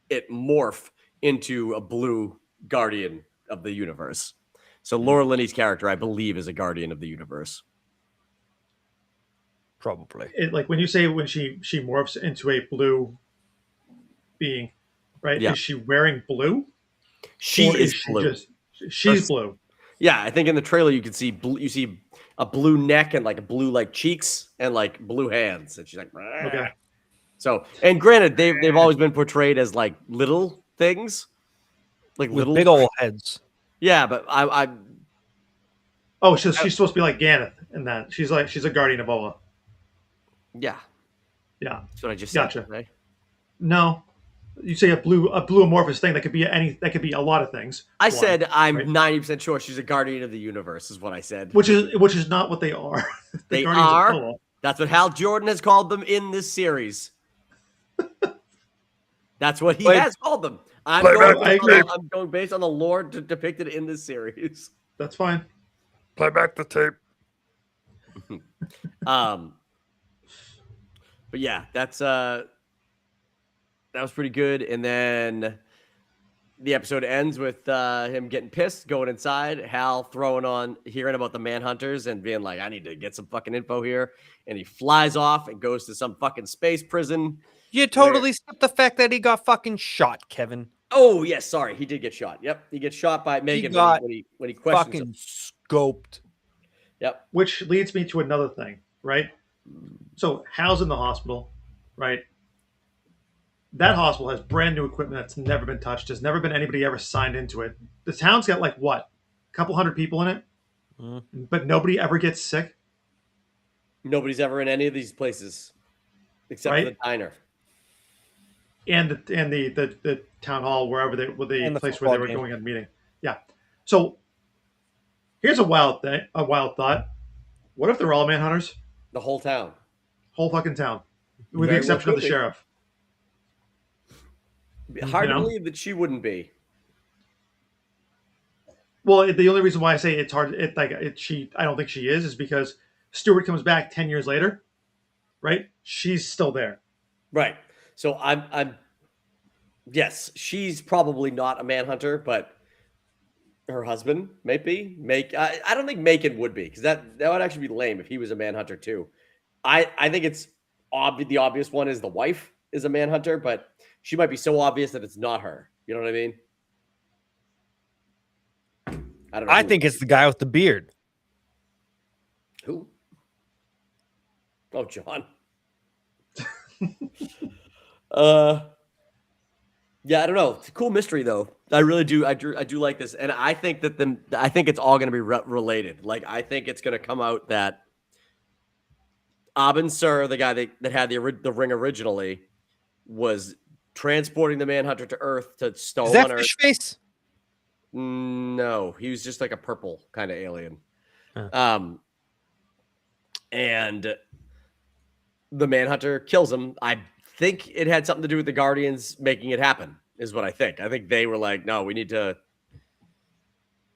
it morph into a blue Guardian of the Universe. So Laura Linney's character, I believe, is a Guardian of the Universe. Probably. Like when you say when she morphs into a blue being, right? Yeah. Is she wearing blue? She Or is she blue. she's blue. Yeah, I think in the trailer you can see you see a blue neck and like a blue like cheeks and like blue hands, and she's like, Okay. So, and granted, they've always been portrayed as like little things, like With little big old heads. Yeah, but I Oh, she's supposed to be like Ganeth in that. She's a guardian of Oa. yeah, Yeah. that's what I just Gotcha. said. Right? No. You say a blue amorphous thing that could be a lot of things. I One, said I'm right? 90% sure she's a Guardian of the Universe, is what I said. which is not what they are. The They Guardians of are. Oa. That's what Hal Jordan has called them in this series. That's what he Play- has called them. I'm Play going, back based the on tape. I'm going based on the lore depicted in this series. That's fine. Play back the tape. But yeah, that was pretty good. And then the episode ends with him getting pissed, going inside, Hal hearing about the Manhunters and being like, I need to get some fucking info here. And he flies off and goes to some fucking space prison. You totally skipped the fact that he got fucking shot, Kevin. Oh, yes, sorry. He did get shot. Yep. He gets shot by Megan got when he questions Fucking him. scoped. Yep. Which leads me to another thing, right? So Hal's in the hospital, right? That hospital has brand new equipment that's never been touched. There's never been anybody ever signed into it. The town's got like what? A couple hundred people in it? Mm. But nobody ever gets sick. Nobody's ever in any of these places except for Right? the diner. And the town hall, wherever the And the place where they football were game. going on meeting. Yeah. So here's a wild thought. What if they're all manhunters? The whole town. Whole fucking town. With the Very exception well of the could be. sheriff. Hard You to know? believe that she wouldn't be. Well, the only reason why I say it's hard, I don't think she is because Stewart comes back 10 years later, right? She's still there. Right. So I'm yes, she's probably not a manhunter, but her husband may be. I don't think Macon would be, because that would actually be lame if he was a manhunter too. I think it's the obvious one is the wife is a manhunter, but she might be so obvious that it's not her. You know what I mean? I don't know. I who- think it's the guy with the beard. who? Oh, John. Yeah, I don't know. It's a cool mystery though. I really do. I do like this, and I think that I think it's all going to be related. Like I think it's going to come out that Abin Sur, the guy that had the ring originally, was transporting the Manhunter to Earth to stow Is that on Earth. fish face? No, he was just like a purple kind of alien. Huh. And the Manhunter kills him. I think it had something to do with the Guardians making it happen, is what I think. I think they were like, no, we need to.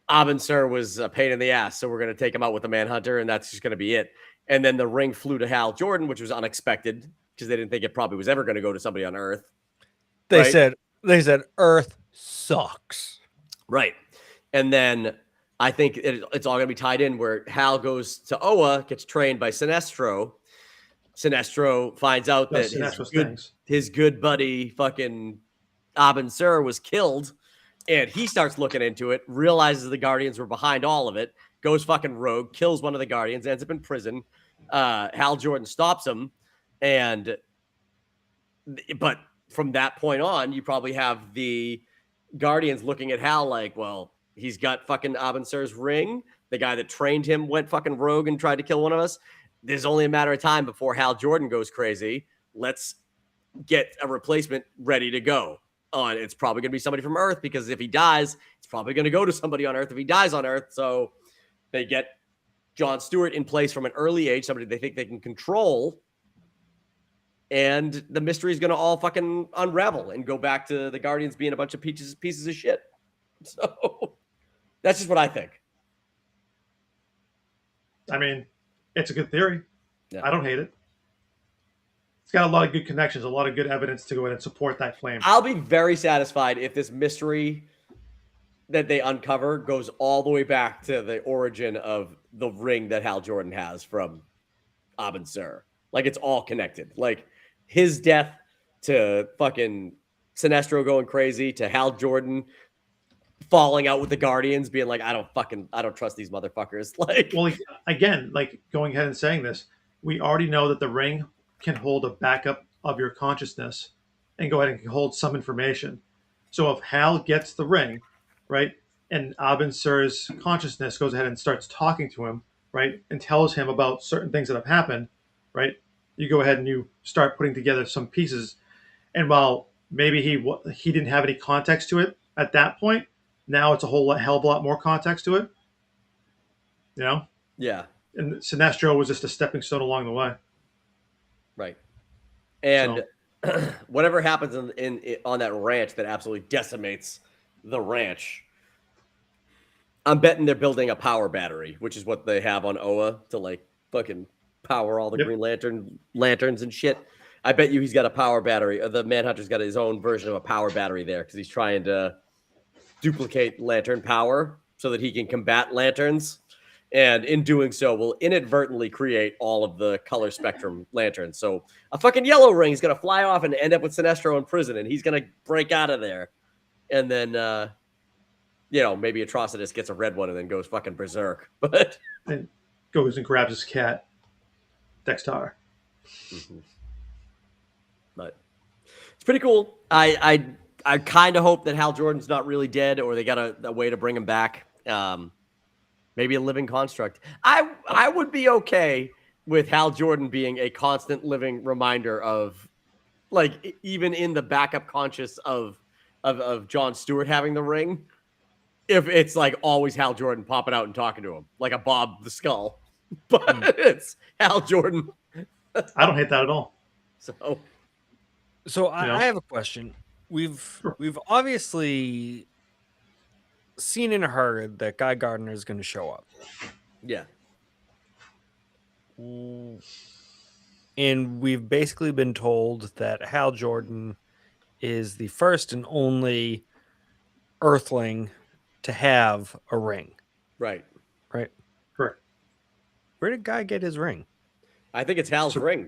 Abin Sur was a pain in the ass, so we're going to take him out with the Manhunter, and that's just going to be it. And then the ring flew to Hal Jordan, which was unexpected because they didn't think it probably was ever going to go to somebody on Earth. They Right? said Earth sucks. Right. And then I think it's all going to be tied in where Hal goes to Oa, gets trained by Sinestro. Sinestro finds out that his good buddy fucking Abin Sur was killed, and he starts looking into it, realizes the Guardians were behind all of it, goes fucking rogue, kills one of the Guardians, ends up in prison. Hal Jordan stops him, but from that point on, you probably have the Guardians looking at Hal like, well, he's got fucking Abin Sur's ring. The guy that trained him went fucking rogue and tried to kill one of us. There's only a matter of time before Hal Jordan goes crazy. Let's get a replacement ready to go. And it's probably going to be somebody from Earth, because if he dies, it's probably going to go to somebody on Earth if he dies on Earth. So they get John Stewart in place from an early age, somebody they think they can control. And the mystery is going to all fucking unravel and go back to the Guardians being a bunch of pieces of shit. So that's just what I think. I mean, it's a good theory. Yeah. I don't hate it. It's got a lot of good connections, a lot of good evidence to go in and support that claim. I'll be very satisfied if this mystery that they uncover goes all the way back to the origin of the ring that Hal Jordan has from Abin Sur. Like, it's all connected. Like, his death to fucking Sinestro going crazy, to Hal Jordan falling out with the Guardians, being like, I don't trust these motherfuckers. Like, well, again, like going ahead and saying this, we already know that the ring can hold a backup of your consciousness and go ahead and hold some information. So if Hal gets the ring, right, and Abin Sur's consciousness goes ahead and starts talking to him, right, and tells him about certain things that have happened, right, you go ahead and you start putting together some pieces. And while maybe he didn't have any context to it at that point, now it's a hell of a lot more context to it. You know? Yeah. And Sinestro was just a stepping stone along the way. Right. And whatever happens on that ranch that absolutely decimates the ranch, I'm betting they're building a power battery, which is what they have on Oa to like fucking power all the Green lanterns and shit. I bet you he's got a power battery. The Manhunter's got his own version of a power battery there because he's trying to duplicate lantern power so that he can combat lanterns. And in doing so, will inadvertently create all of the color spectrum lanterns. So a fucking yellow ring is going to fly off and end up with Sinestro in prison, and he's going to break out of there. And then, maybe Atrocitus gets a red one and then goes fucking berserk. But and goes and grabs his cat, Dextar. Mm-hmm. But it's pretty cool. I kind of hope that Hal Jordan's not really dead, or they got a way to bring him back. Maybe a living construct. I would be okay with Hal Jordan being a constant living reminder of, like, even in the backup conscious of John Stewart having the ring, if it's like always Hal Jordan popping out and talking to him like a Bob the Skull, but it's Hal Jordan. I don't hate that at all. So I have a question. We've obviously seen and heard that Guy Gardner is going to show up. Yeah. And we've basically been told that Hal Jordan is the first and only Earthling to have a ring. Right. Right. Correct. Where did Guy get his ring? I think it's Hal's ring.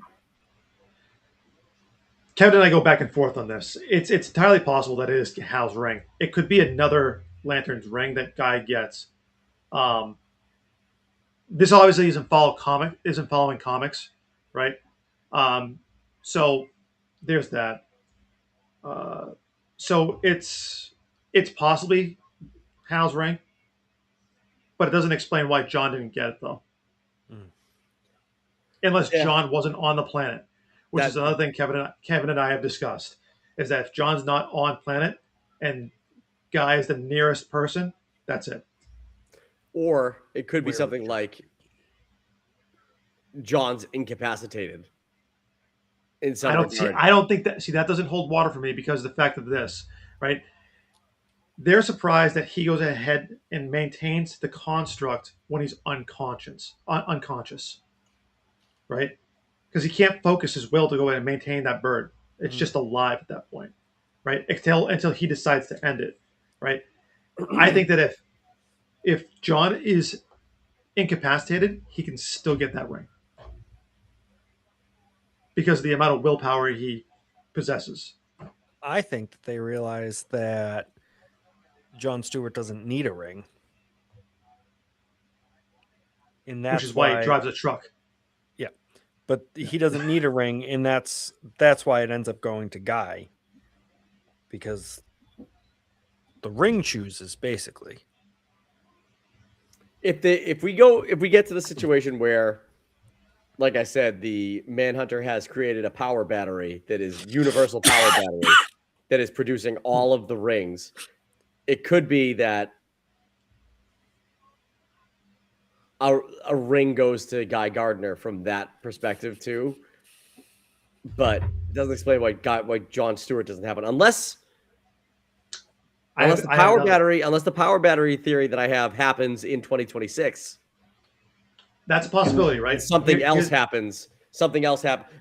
Kevin and I go back and forth on this. It's entirely possible that it is Hal's ring. It could be another Lantern's ring that Guy gets. This obviously isn't following comics, right? So there's that. So it's possibly Hal's ring, but it doesn't explain why John didn't get it though. Unless John wasn't on the planet, which is another thing Kevin and I have discussed, is that if John's not on planet and Guy is the nearest person, that's it. Or it could be something like John's incapacitated in some I don't see. regard. I don't think that. See, that doesn't hold water for me because of the fact of this, right? They're surprised that he goes ahead and maintains the construct when he's unconscious, right? Because he can't focus his will to go ahead and maintain that bird. It's just alive at that point, right? Until he decides to end it, right? I think that if John is incapacitated, he can still get that ring because of the amount of willpower he possesses. I think that they realize that Jon Stewart doesn't need a ring. And that's Which is why he drives a truck. Yeah. But he doesn't need a ring, and that's why it ends up going to Guy. Because the ring chooses, basically. If we get to the situation where, like I said, the Manhunter has created a power battery that is universal power battery that is producing all of the rings, it could be that a ring goes to Guy Gardner from that perspective too. But it doesn't explain why Jon Stewart doesn't have it unless the power battery theory that I have happens in 2026. That's a possibility, right? Something else happens.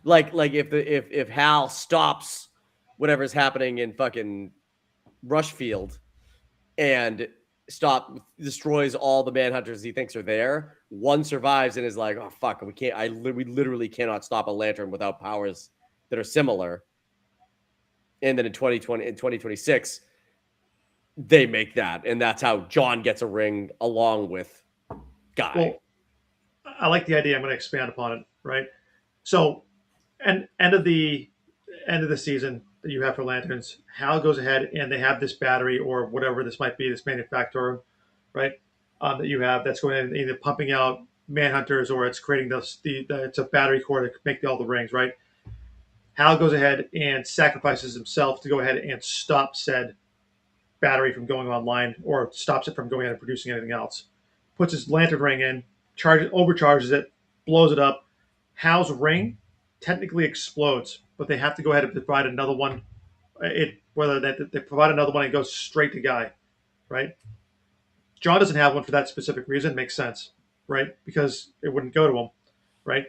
Like if Hal stops whatever's happening in fucking Rushfield and destroys all the Manhunters he thinks are there. One survives and is like, oh fuck, we literally cannot stop a lantern without powers that are similar. And then in 2026, they make that, and that's how John gets a ring along with Guy. Well, I like the idea. I'm going to expand upon it, right? So, end of the season that you have for lanterns, Hal goes ahead and they have this battery or whatever this might be, this manufacturer, right? That you have that's going in either pumping out Manhunters or it's creating it's a battery core to make all the rings, right? Hal goes ahead and sacrifices himself to go ahead and stop said battery from going online or stops it from going ahead and producing anything else. Puts his lantern ring in, overcharges it, blows it up. Hal's ring technically explodes, but they have to go ahead and provide another one. Whether they provide another one, it goes straight to Guy, right? John doesn't have one for that specific reason. Makes sense, right? Because it wouldn't go to him, right?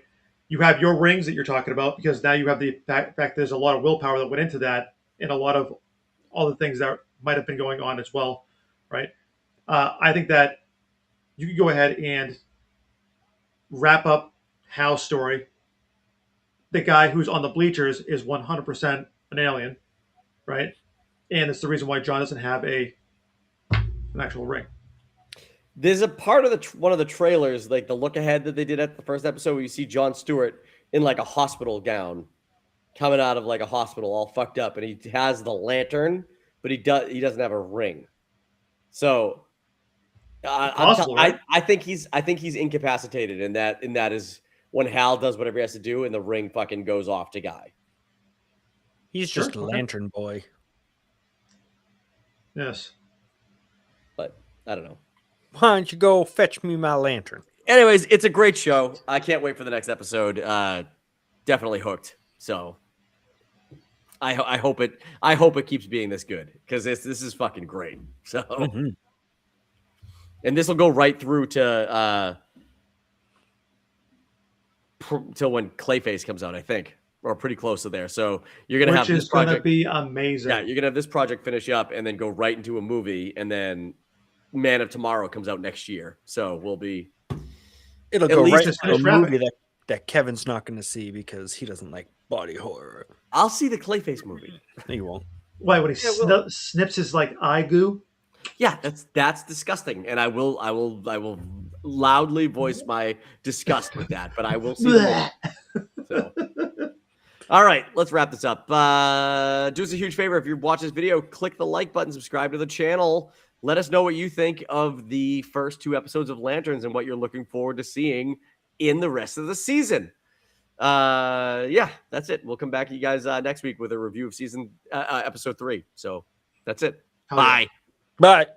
You have your rings that you're talking about because now you have the fact there's a lot of willpower that went into that and a lot of all the things that might have been going on as well, right? I think that you could go ahead and wrap up Hal's story. The guy who's on the bleachers is 100% an alien, right? And it's the reason why John doesn't have an actual ring. There's a part of one of the trailers, like the look ahead that they did at the first episode, where you see Jon Stewart in like a hospital gown, coming out of like a hospital, all fucked up, and he has the lantern, but he doesn't have a ring. So, I think he's incapacitated, and that is when Hal does whatever he has to do, and the ring fucking goes off to Guy. He's just a lantern boy. Yes. But I don't know. Why don't you go fetch me my lantern? Anyways, it's a great show. I can't wait for the next episode. Definitely hooked. So I hope it keeps being this good because this is fucking great. So and this will go right through to till when Clayface comes out, I think, or pretty close to there. So you're gonna have this project. Which is gonna be amazing. Yeah, you're gonna have this project finish up and then go right into a movie, and then Man of Tomorrow comes out next year. So it'll go right into a movie that Kevin's not going to see because he doesn't like body horror. I'll see the Clayface movie. No, you won't. Why? When he snips his like eye goo? Yeah, that's disgusting, and I will loudly voice my disgust with that. But I will see. So. All right, let's wrap this up. Do us a huge favor if you watch this video, click the like button, subscribe to the channel. Let us know what you think of the first 2 episodes of Lanterns and what you're looking forward to seeing in the rest of the season. Yeah, that's it. We'll come back to you guys next week with a review of episode 3. So that's it. Bye. Bye.